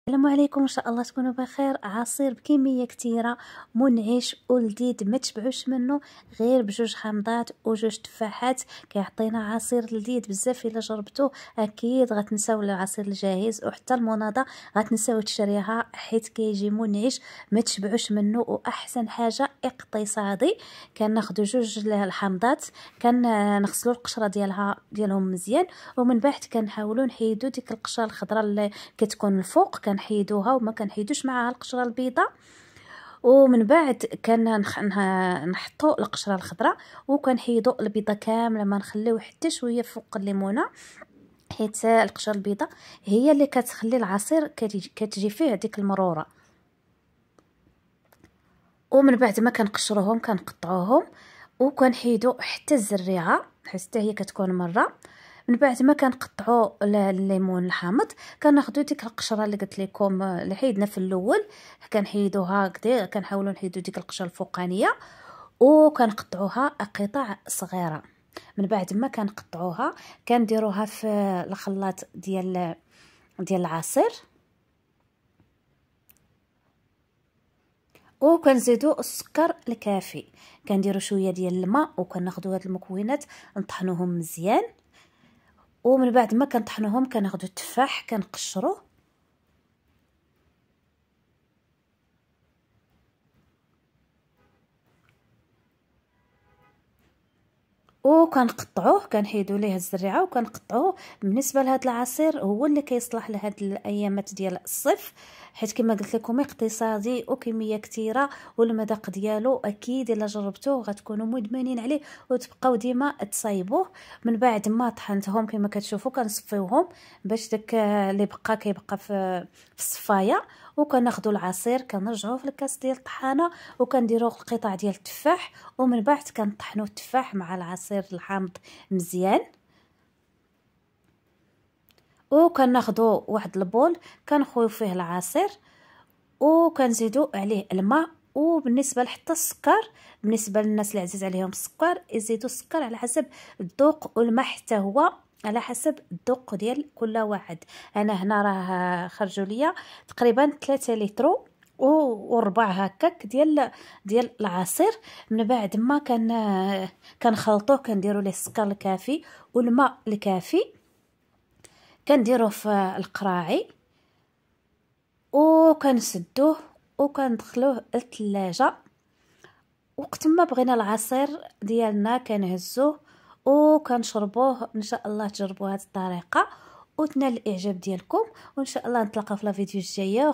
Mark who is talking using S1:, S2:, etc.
S1: السلام عليكم، ان شاء الله تكونوا بخير. عصير بكميه كثيره منعش ولذيذ ما تشبعوش منه غير بجوج حامضات وجوج تفاحات. كيعطينا عصير لذيذ بزاف. الا جربتوه اكيد غتنساو العصير الجاهز، وحتى المناضه غتنساو تشريها حيت كيجي منعش ما تشبعوش منه. واحسن حاجه اقتصادي. كناخذوا جوج الحامضات، كنغسلوا القشره ديالهم مزيان، ومن بعد كنحاولوا نحيدوا ديك القشره الخضراء اللي كتكون الفوق، كنحيدوها وما كنحيدوش معها القشره البيضاء. ومن بعد نحطوا القشره الخضراء وكنحيدوا البيضه كامله، ما نخليو حتى شويه فوق الليمونه، حيت القشره البيضاء هي اللي كتخلي العصير كتجي فيه ديك المروره. ومن بعد ما كنقشروهم كنقطعوهم وكنحيدوا حتى الزريعه حتى هي كتكون مره. من بعد ما كنقطعوا الليمون الحامض كناخذوا ديك القشره اللي قلت لكم اللي حيدنا في الاول، كنحيدوها هكذا، كنحاولوا نحيدوا ديك القشره الفوقانيه وكنقطعوها قطع صغيره. من بعد ما كنقطعوها كنديروها في الخلاط ديال العصير، وكنزيدوا السكر الكافي. كنديروا شويه ديال الماء وكناخذوا هاد المكونات نطحنوهم مزيان. ومن بعد ما كنطحنوهم كناخذوا التفاح كنقشروه وكنقطعوه، كنحيدوا ليه الزريعه وكنقطعوه. بالنسبه لهذا العصير هو اللي كيصلح لهاد الايامات ديال الصيف، حيت كما قلت لكم اقتصادي وكميه كثيره، والمذاق ديالو اكيد الا جربتوه غتكونوا مدمنين عليه وتبقاو ديما تصايبوه. من بعد ما طحنتهم كما كتشوفوا كنصفيوهم باش داك اللي بقى كيبقى في الصفايه، وكناخذوا العصير كنرجعوه في الكاس ديال الطحانه وكنديروا القطع ديال التفاح. ومن بعد كنطحنوا التفاح مع العصير الحامض مزيان، وكناخذوا واحد البول كنخويو فيه العصير وكنزيدوا عليه الماء. وبالنسبه حتى السكر، بالنسبه للناس اللي عزيز عليهم السكر يزيدوا السكر على حسب الذوق، والماء حتى هو على حسب الذوق ديال كل واحد. انا هنا راه خرجوا ليا تقريبا 3 لتر وربع هكاك ديال العصير. من بعد ما كنخلطوه كنديروا ليه السكر الكافي والماء الكافي، كنديروه في القراعي وكنسدوه وكندخلوه للثلاجه. وقت ما بغينا العصير ديالنا كنهزوه وكنشربوه. ان شاء الله تجربوا هذه الطريقه وتنال الاعجاب ديالكم، وان شاء الله نتلاقاو في الفيديو الجايه.